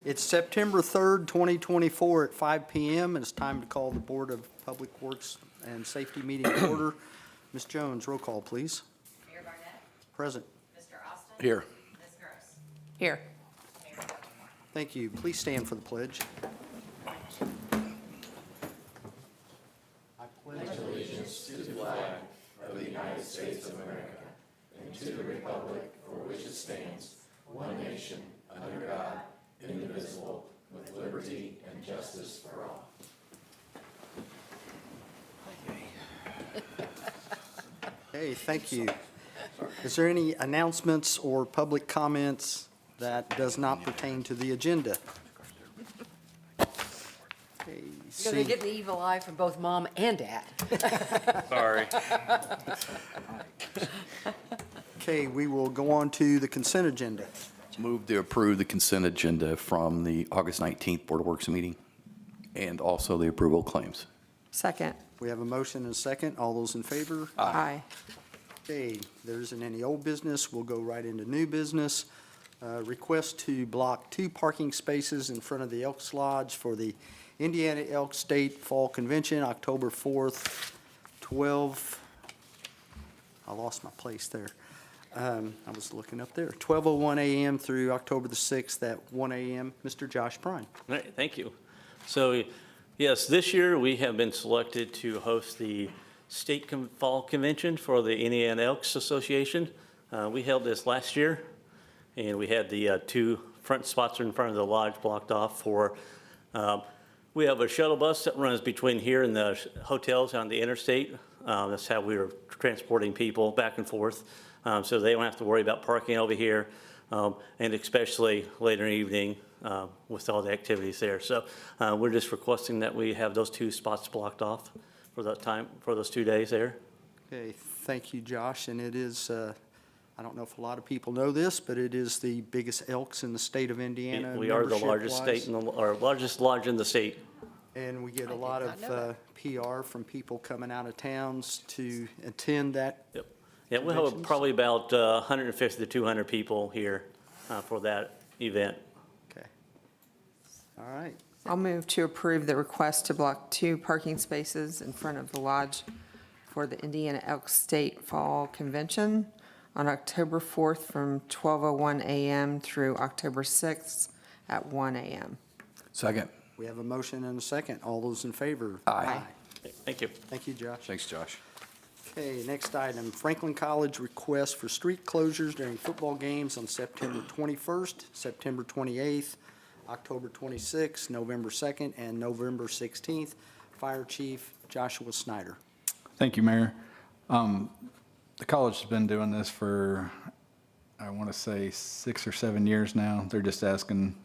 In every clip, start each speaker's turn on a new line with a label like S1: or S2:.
S1: It's September 3rd, 2024 at 5 PM, and it's time to call the Board of Public Works and Safety meeting to order. Ms. Jones, roll call, please.
S2: Mayor Barnett,
S1: Present.
S2: Mr. Austin.
S3: Here.
S2: Ms. Gross.
S4: Here.
S2: Mayor Barnett.
S1: Thank you. Please stand for the pledge. Okay, thank you. Is there any announcements or public comments that does not pertain to the agenda? Okay,
S4: You're going to get the evil eye from both mom and dad.
S3: Sorry.
S1: Okay, we will go on to the consent agenda.
S3: Move to approve the consent agenda from the August 19th Board of Works meeting and also the approval of claims.
S4: Second.
S1: We have a motion and a second. All those in favor?
S4: Aye.
S1: Okay, there isn't any old business. We'll go right into new business. Request to block 2 parking spaces in front of the Elks Lodge for the Indiana Elk State Fall Convention, October 4th, I lost my place there. I was looking up there. 12:01 a.m. through October the 6th at 1 a.m. Mr. Josh Prine.
S5: All right, thank you. So, yes, this year we have been selected to host the State Fall Convention for the Indiana Elks Association. We held this last year, and we had the 2 front spots in front of the lodge blocked off for, we have a shuttle bus that runs between here and the hotels on the interstate. That's how we were transporting people back and forth, so they don't have to worry about parking over here, and especially later in the evening with all the activities there. So we're just requesting that we have those 2 spots blocked off for that time, for those 2 days there.
S1: Okay, thank you, Josh. And it is, I don't know if a lot of people know this, but it is the biggest elks in the state of Indiana.
S5: We are the largest
S1: membership-wise.
S5: state, or largest lodge in the state.
S1: And we get a
S4: did
S1: lot
S4: not know
S1: of PR from people coming out of towns to attend that.
S5: Yep. Yeah, we'll have
S1: Conventions?
S5: probably about 150 to 200 people here for that event.
S1: Okay. All right.
S4: I'll move to approve the request to block 2 parking spaces in front of the lodge for the Indiana Elk State Fall Convention on October 4th from 12:01 a.m. through October 6th at 1 a.m.
S3: Second.
S1: We have a motion and a second. All those in favor?
S3: Aye.
S5: Thank you.
S1: Thank you, Josh.
S3: Thanks, Josh.
S1: Okay, next item, Franklin College request for street closures during football games on September 21st, September 28th, October 26th, November 2nd, and November 16th. Fire Chief Joshua Snyder.
S6: Thank you, Mayor. The college has been doing this for, I want to say, 6 or 7 years now. They're just asking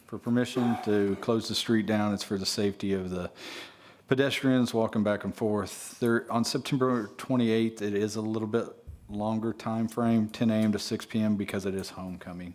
S6: for permission to close the street down. It's for the safety of the pedestrians walking back and forth. On September 28th, it is a little bit longer time frame, 10 a.m. to 6 p.m. because it is homecoming.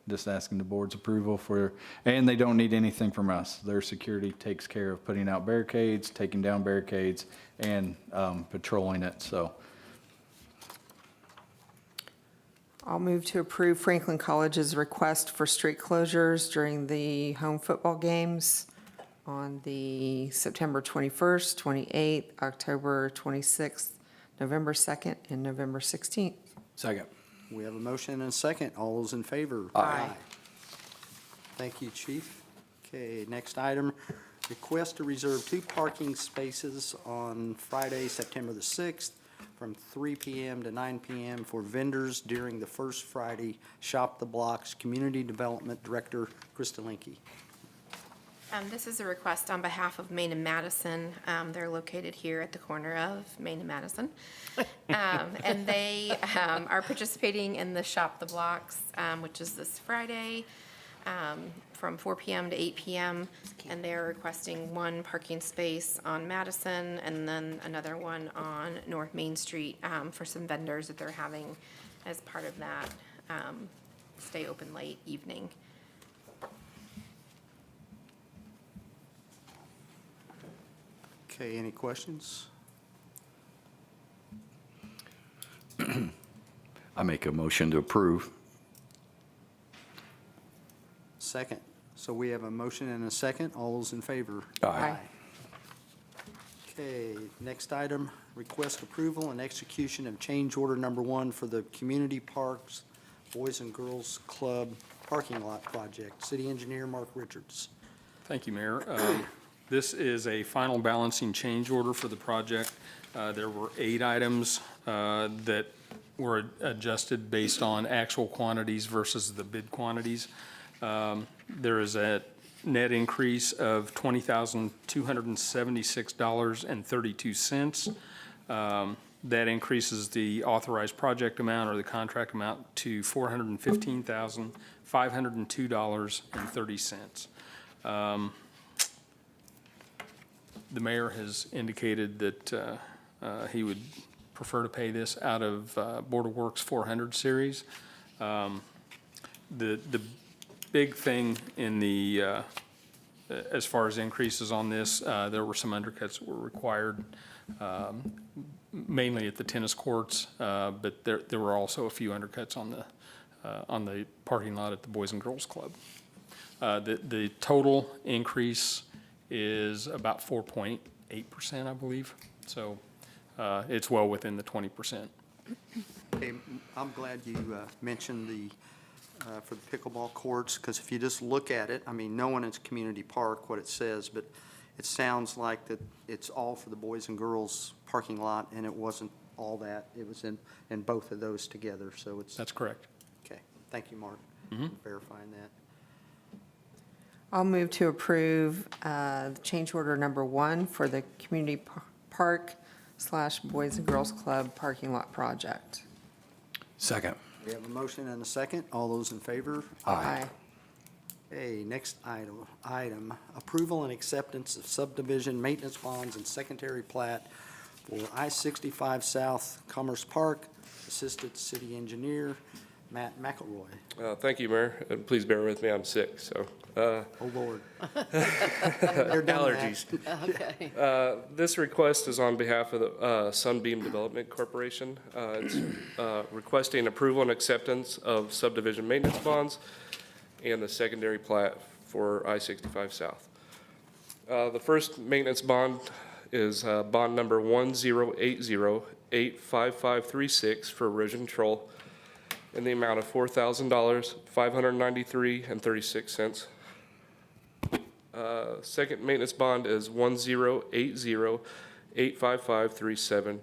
S6: Just asking the board's approval for, and they don't need anything from us. Their security takes care of putting out barricades, taking down barricades, and patrolling it, so.
S4: I'll move to approve Franklin College's request for street closures during the home football games on the September 21st, 28th, October 26th, November 2nd, and November 16th.
S3: Second.
S1: We have a motion and a second. All those in favor?
S4: Aye.
S1: Thank you, Chief. Okay, next item, request to reserve 2 parking spaces on Friday, September the 6th, from 3 p.m. to 9 p.m. for vendors during the first Friday Shop the Blocks Community Development Director, Krista Linke.
S7: This is a request on behalf of Main and Madison. They're located here at the corner of Main and Madison. And they are participating in the Shop the Blocks, which is this Friday from 4 p.m. to 8 p.m. And they're requesting 1 parking space on Madison and then another one on North Main Street for some vendors that they're having as part of that stay open late evening.
S1: Okay, any questions?
S3: I make a motion to approve.
S1: Second. So we have a motion and a second. All those in favor?
S3: Aye.
S1: Okay, next item, request approval and execution of change order number 1 for the Community Parks Boys and Girls Club parking lot project. City Engineer Mark Richards.
S8: Thank you, Mayor. This is a final balancing change order for the project. There were 8 items that were adjusted based on actual quantities versus the bid quantities. There is a net increase of $20,276.32. That increases the authorized project amount or the contract amount to $415,502.30. The mayor has indicated that he would prefer to pay this out of Board of Works 400 series. The big thing in the, as far as increases on this, there were some undercuts that were required, mainly at the tennis courts, but there were also a few undercuts on the parking lot at the Boys and Girls Club. The total increase is about 4.8%, I believe. So it's well within the 20%.
S1: Okay, I'm glad you mentioned for the pickleball courts, because if you just look at it, I mean, knowing it's community park, what it says, but it sounds like that it's all for the boys and girls parking lot, and it wasn't all that. It was in both of those together, so it's.
S8: That's correct.
S1: Okay, thank you, Mark, for verifying that.
S4: I'll move to approve change order number 1 for the Community Park / Boys and Girls Club parking lot project.
S3: Second.
S1: We have a motion and a second. All those in favor?
S3: Aye.
S1: Okay, next item, approval and acceptance of subdivision maintenance bonds and secondary plat for I-65 South Commerce Park. Assistant City Engineer Matt McElroy.
S9: Thank you, Mayor. Please bear with me, I'm sick, so.
S1: Oh, Lord. They're done, Matt.
S9: Allergies.
S2: Okay.
S9: This request is on behalf of the Sunbeam Development Corporation. It's requesting approval and acceptance of subdivision maintenance bonds and the secondary plat for I-65 South. The first maintenance bond is bond number 108085536 for erosion control in the amount of $4,000, $593.36. Second maintenance bond is 108085537.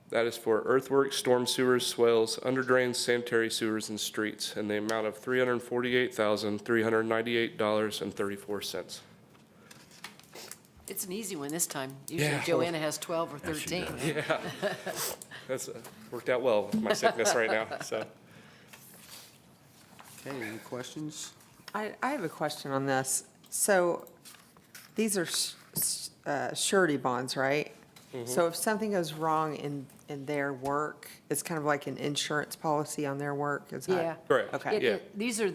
S9: That is for earthworks, storm sewers, swales, underdrains, sanitary sewers, and streets in the amount of $348,398.34.
S10: It's an easy one this time. Usually
S9: Yeah.
S10: Joanna has 12 or 13.
S9: Yeah, that's worked out well with my sickness right now, so.
S1: Okay, any questions?
S4: I have a question on this. So these are surety bonds, right? So if something goes wrong in their work, it's kind of like an insurance policy on their work, is that?
S10: Yeah.
S9: Correct.
S4: Okay.
S9: Yeah.
S10: These are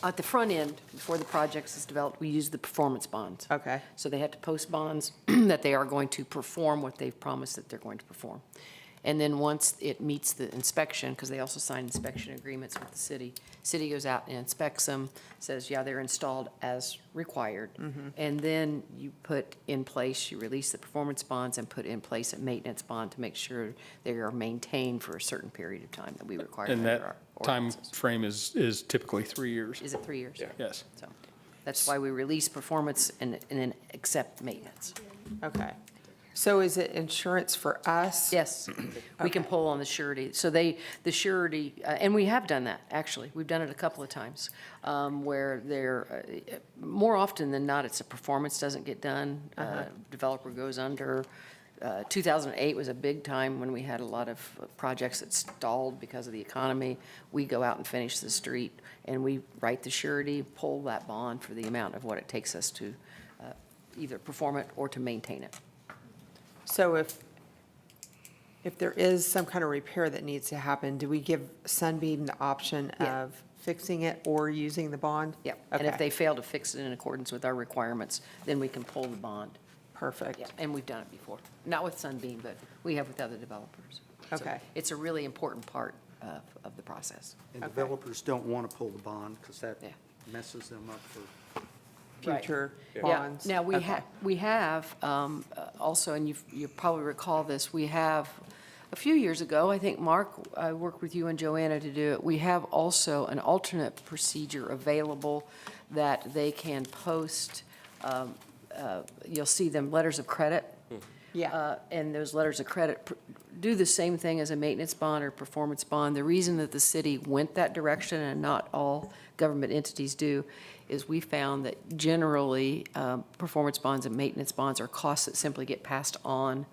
S10: at the front end, before the project is developed, we use the performance bonds.
S4: Okay.
S10: So they have to post bonds that they are going to perform what they've promised that they're going to perform. And then once it meets the inspection, because they also sign inspection agreements with the city goes out and inspects them, says, yeah, they're installed as required. And then you put in place, you release the performance bonds and put in place a maintenance bond to make sure they are maintained for a certain period of time that we require.
S8: And
S10: under our
S8: that time
S10: ordinances.
S8: frame is typically 3 years.
S10: Is it 3 years?
S9: Yeah.
S8: Yes.
S10: So that's why we release performance and then accept maintenance.
S4: Okay. So is it insurance for us?
S10: Yes, we can pull on the surety. So the surety, and we have done that, actually. We've done it a couple of times, where more often than not, it's a performance doesn't get done. Developer goes under. 2008 was a big time when we had a lot of projects that stalled because of the economy. We go out and finish the street, and we write the surety, pull that bond for the amount of what it takes us to either perform it or to maintain it.
S4: So if there is some kind of repair that needs to happen, do we give Sunbeam the option
S10: Yeah.
S4: of fixing it or using the bond?
S10: Yep, and if
S4: Okay.
S10: they fail to fix it in accordance with our requirements, then we can pull the bond.
S4: Perfect.
S10: Yeah, and we've done it before. Not with Sunbeam, but we have with other developers. So
S4: Okay.
S10: It's a really important part of the process.
S1: And developers don't want to pull the bond because that
S10: Yeah.
S1: messes them up for,
S4: future
S10: Yeah.
S4: bonds.
S10: Now,
S4: Okay.
S10: we have, also, and you probably recall this, we have, a few years ago, I think, Mark, I worked with you and Joanna to do it, we have also an alternate procedure available that they can post, you'll see them, letters of credit.
S4: Yeah.
S10: And those letters of credit do the same thing as a maintenance bond or performance bond. The reason that the city went that direction, and not all government entities do, is we found that generally, performance bonds and maintenance bonds are costs that simply get passed on,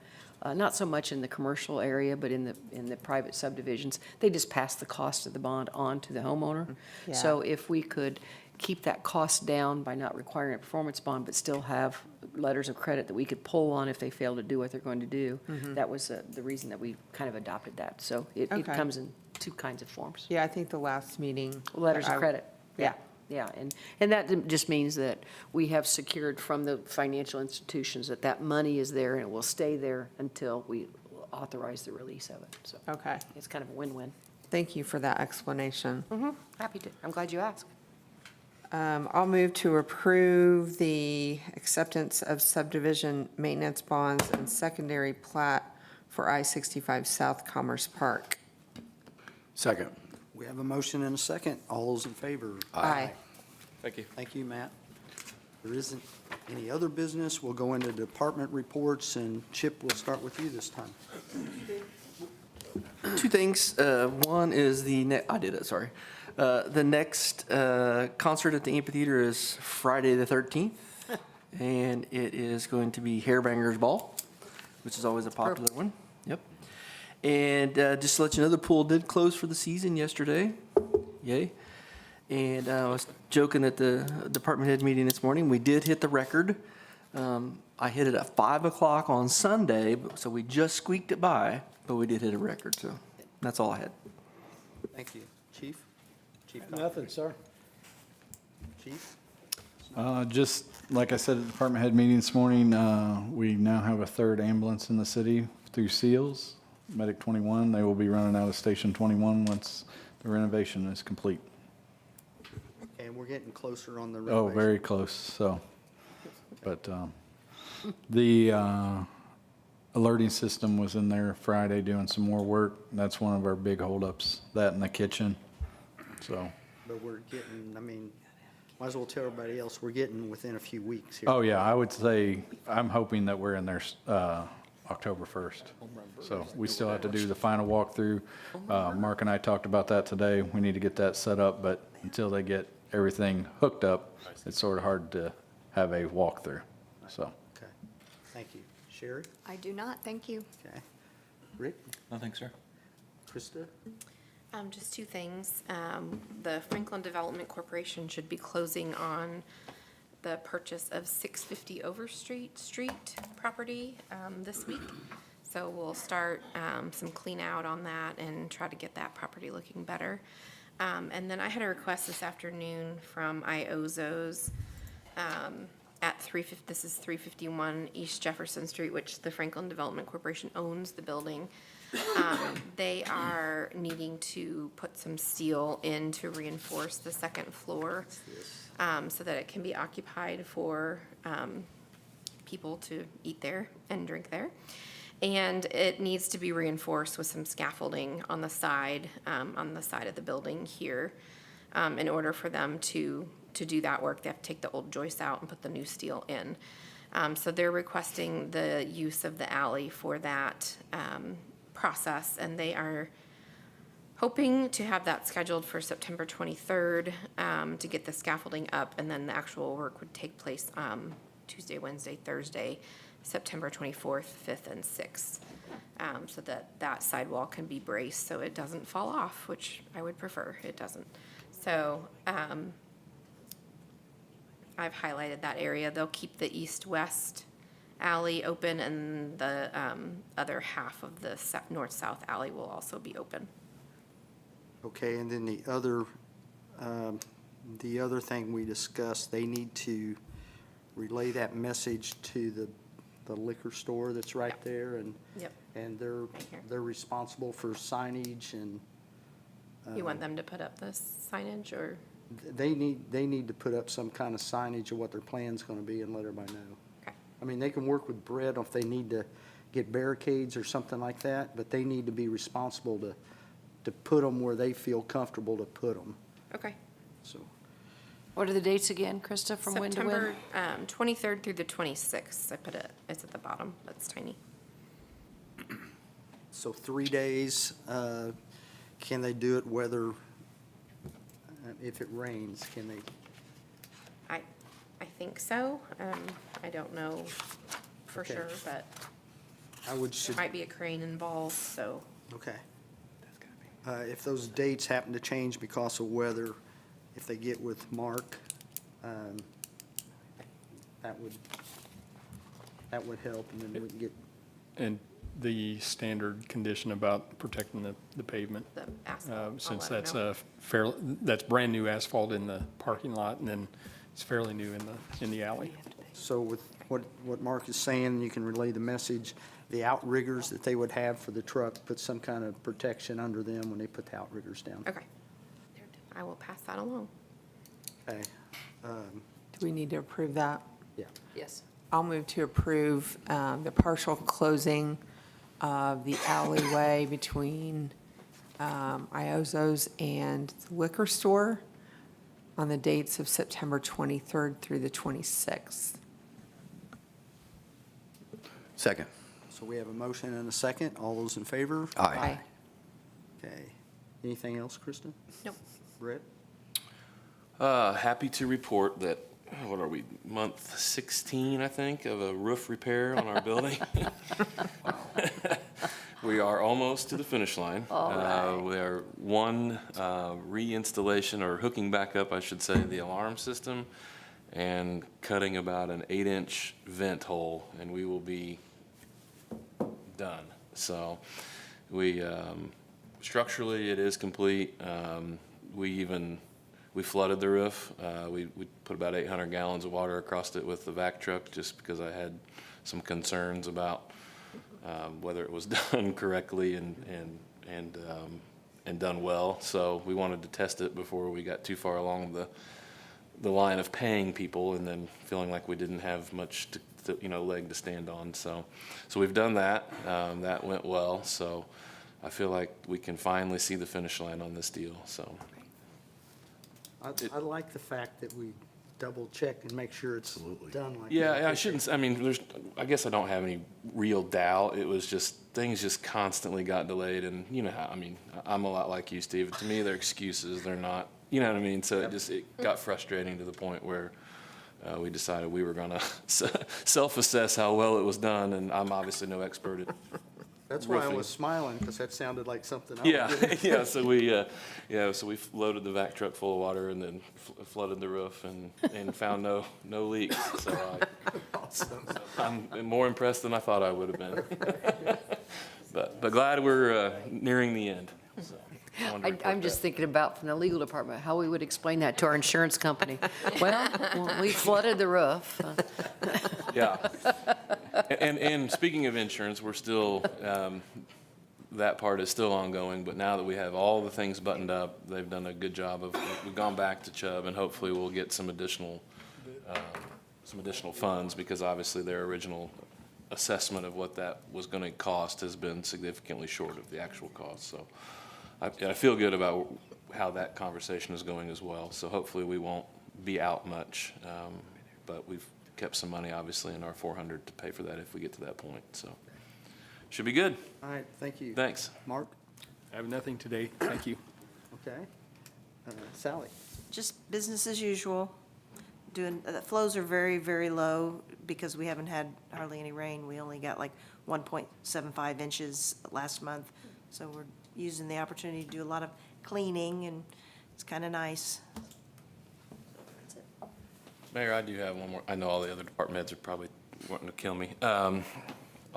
S10: not so much in the commercial area, but in the private subdivisions. They just pass the cost of the bond on to the homeowner.
S4: Yeah.
S10: So if we could keep that cost down by not requiring a performance bond, but still have letters of credit that we could pull on if they fail to do what they're going to do, that was the reason that we kind of adopted that. So it
S4: Okay.
S10: comes in two kinds of forms.
S4: Yeah, I think the last meeting.
S10: Letters of
S4: I-
S10: credit.
S4: Yeah.
S10: Yeah, and that just means that we have secured from the financial institutions that that money is there and it will stay there until we authorize the release of it. So
S4: Okay.
S10: it's kind of a win-win.
S4: Thank you for that explanation.
S10: Happy to. I'm glad you asked.
S4: I'll move to approve the acceptance of subdivision maintenance bonds and secondary plat for I-65 South Commerce Park.
S3: Second.
S1: we have a motion and a second. All those in favor?
S4: Aye.
S9: Thank you.
S1: Thank you, Matt. There isn't any other business. We'll go into department reports, and Chip, we'll start with you this time.
S11: Two things. One is I did it, sorry. The next concert at the amphitheater is Friday the 13th, and it is going to be Hairbangers Ball, which is always a popular one. Yep. And just to let you know, the pool did close for the season yesterday. Yay. And I was joking at the department head meeting this morning. We did hit the record. I hit it at 5 o'clock on Sunday, so we just squeaked it by, but we did hit a record, so that's all I had.
S1: Thank you. Chief? Chief?
S12: Nothing, sir.
S1: Chief?
S6: Just like I said at the department head meeting this morning, we now have a third ambulance in the city through SEALS, Medic 21. They will be running out of Station 21 once the renovation is complete.
S1: And we're getting closer on the
S6: Oh,
S1: renovation.
S6: very close, so. But the alerting system was in there Friday doing some more work. That's one of our big holdups, that in the kitchen, so.
S1: But we're getting, I mean, might as well tell everybody else, we're getting within a few weeks here.
S6: Oh, yeah, I would say, I'm hoping that we're in there October 1st. So we still have to do the final walkthrough. Mark and I talked about that today. We need to get that set up, but until they get everything hooked up, it's sort of hard to have a walkthrough, so.
S1: Okay, thank you. Sherry?
S13: I do not, thank you.
S1: Okay. Rick?
S12: Nothing, sir.
S1: Krista?
S7: Just two things. The Franklin Development Corporation should be closing on the purchase of 650 Overstreet Street property this week. So we'll start some clean out on that and try to get that property looking better. And then I had a request this afternoon from IOZOs at this is 351 East Jefferson Street, which the Franklin Development Corporation owns the building. They are needing to put some steel in to reinforce the second floor so that it can be occupied for people to eat there and drink there. And it needs to be reinforced with some scaffolding on the side of the building here. In order for them to do that work, they have to take the old joists out and put the new steel in. So they're requesting the use of the alley for that process, and they are hoping to have that scheduled for September 23rd to get the scaffolding up, and then the actual work would take place Tuesday, Wednesday, Thursday, September 24th, 5th, and 6th, so that sidewall can be braced so it doesn't fall off, which I would prefer it doesn't. So I've highlighted that area. They'll keep the east-west alley open, and the other half of the north-south alley will also be open.
S1: Okay, and then the other thing we discussed, they need to relay that message to the liquor store that's right there, and
S7: Yep.
S1: and
S7: here.
S1: they're responsible for signage and.
S7: You want them to put up the signage, or?
S1: they need to put up some kind of signage of what their plan's gonna be and let everybody know.
S7: Okay.
S1: I mean, they can work with Brett if they need to get barricades or something like that, but they need to be responsible to put them where they feel comfortable to put them,
S7: Okay.
S1: so.
S10: What are the dates again, Krista, from when to when?
S7: September 23rd through the 26th. I put it, it's at the bottom, that's tiny.
S1: So 3 days, can they do it whether, if it rains, can they?
S7: I think so. I don't know for
S1: Okay.
S7: sure, but
S1: I would,
S7: there might be a crane involved, so.
S1: okay. If those dates happen to change because of weather, if they get with Mark, that would help, and then we can get,
S8: And the standard condition about protecting the pavement,
S7: The asphalt. I'll
S8: since
S7: let 'em know.
S8: that's brand-new asphalt in the parking lot, and then it's fairly new in the alley.
S1: so with what Mark is saying, you can relay the message, the outriggers that they would have for the truck, put some kind of protection under them when they put the outriggers down.
S7: Okay. I will pass that along.
S1: Okay,
S4: Do we need to approve that?
S1: yeah.
S10: Yes.
S4: I'll move to approve the partial closing of the alleyway between Iozzo's and the liquor store on the dates of September 23rd through the 26th.
S3: Second.
S1: So we have a motion and a second. All those in favor?
S3: Aye.
S1: Okay. Anything else, Kristen?
S7: Nope.
S1: Brett?
S9: Happy to report that, what are we, month 16, I think, of a roof repair on our building. We are almost to the finish line.
S10: All right.
S9: We are one reinstallation, or hooking back up, I should say, the alarm system, and cutting about an 8-inch vent hole, and we will be done. So we, structurally, it is complete. We flooded the roof. We put about 800 gallons of water across it with the vac truck, just because I had some concerns about whether it was done correctly and done well. So we wanted to test it before we got too far along the line of paying people and then feeling like we didn't have much leg to stand on. So we've done that. That went well. So I feel like we can finally see the finish line on this deal. So.
S1: I like the fact that we double check and make sure it's done like that.
S9: Yeah, I shouldn't, I mean, I guess I don't have any real doubt. It was just, things just constantly got delayed, and you know how, I mean, I'm a lot like you, Steve. To me, they're excuses, they're not, you know what I mean? So it got frustrating to the point where we decided we were gonna self-assess how well it was done, and I'm obviously no expert at
S1: That's why I
S9: roofing.
S1: was smiling, because that sounded like something I
S9: Yeah,
S1: would get.
S9: yeah, so we loaded the vac truck full of water and then flooded the roof and found no leaks. So I'm more impressed than I thought I would have been. But glad we're nearing the end. So I wanted to report
S10: I'm just
S9: that.
S10: thinking about from the legal department, how we would explain that to our insurance company. Well, we flooded the roof.
S9: Yeah. And speaking of insurance, we're still, that part is still ongoing, but now that we have all the things buttoned up, they've done a good job of, we've gone back to Chubb, and hopefully we'll get some additional funds, because obviously their original assessment of what that was gonna cost has been significantly short of the actual cost. So I feel good about how that conversation is going as well. So hopefully we won't be out much, but we've kept some money, obviously, in our 400 to pay for that if we get to that point. So should be good.
S1: All right, thank you.
S9: Thanks.
S1: Mark?
S8: I have nothing today. Thank you.
S1: Okay. Sally?
S12: Just business as usual. The flows are very, very low because we haven't had hardly any rain. We only got like 1.75 inches last month. So we're using the opportunity to do a lot of cleaning, and it's kind of nice. That's it.
S9: Mayor, I do have one more. I know all the other department heads are probably wanting to kill me. I'll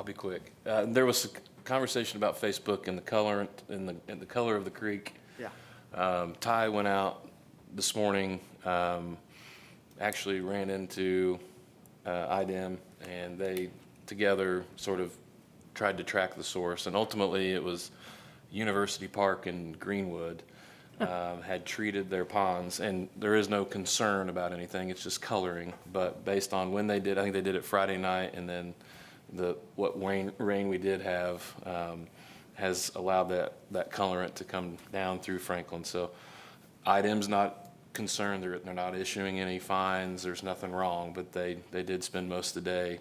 S9: be quick. There was a conversation about Facebook and the color and the color of the creek.
S1: Yeah.
S9: Ty went out this morning, actually ran into IDEM, and they together sort of tried to track the source. And ultimately, it was University Park in Greenwood.
S13: had treated their ponds, and there is no concern about anything, it's just coloring. But based on when they did, I think they did it Friday night, and then what rain we did have has allowed that colorant to come down through Franklin. So IDEM's not concerned, they're not issuing any fines, there's nothing wrong, but they did spend most of the day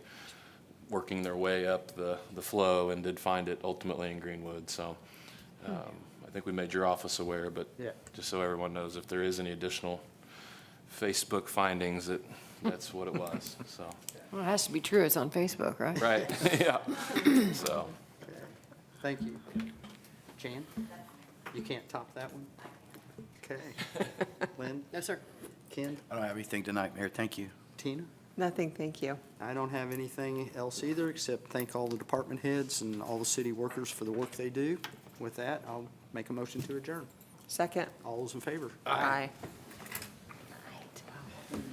S13: working their way up the flow and did find it ultimately in Greenwood. So I think we made your office aware, but
S1: Yeah.
S13: just so everyone knows, if there is any additional Facebook findings, that's what it was, so.
S10: Well, it has to be true, it's on Facebook, right?
S13: Right, yeah, so.
S1: Thank you. Jan, you can't top that one? Okay. Lynn,
S10: No, sir.
S1: Ken,
S3: I don't have anything tonight, Mayor. Thank you.
S1: Tina?
S4: Nothing, thank you.
S1: I don't have anything else either, except thank all the department heads and all the city workers for the work they do. With that, I'll make a motion to adjourn.
S4: Second?
S1: All those in favor?
S4: Aye.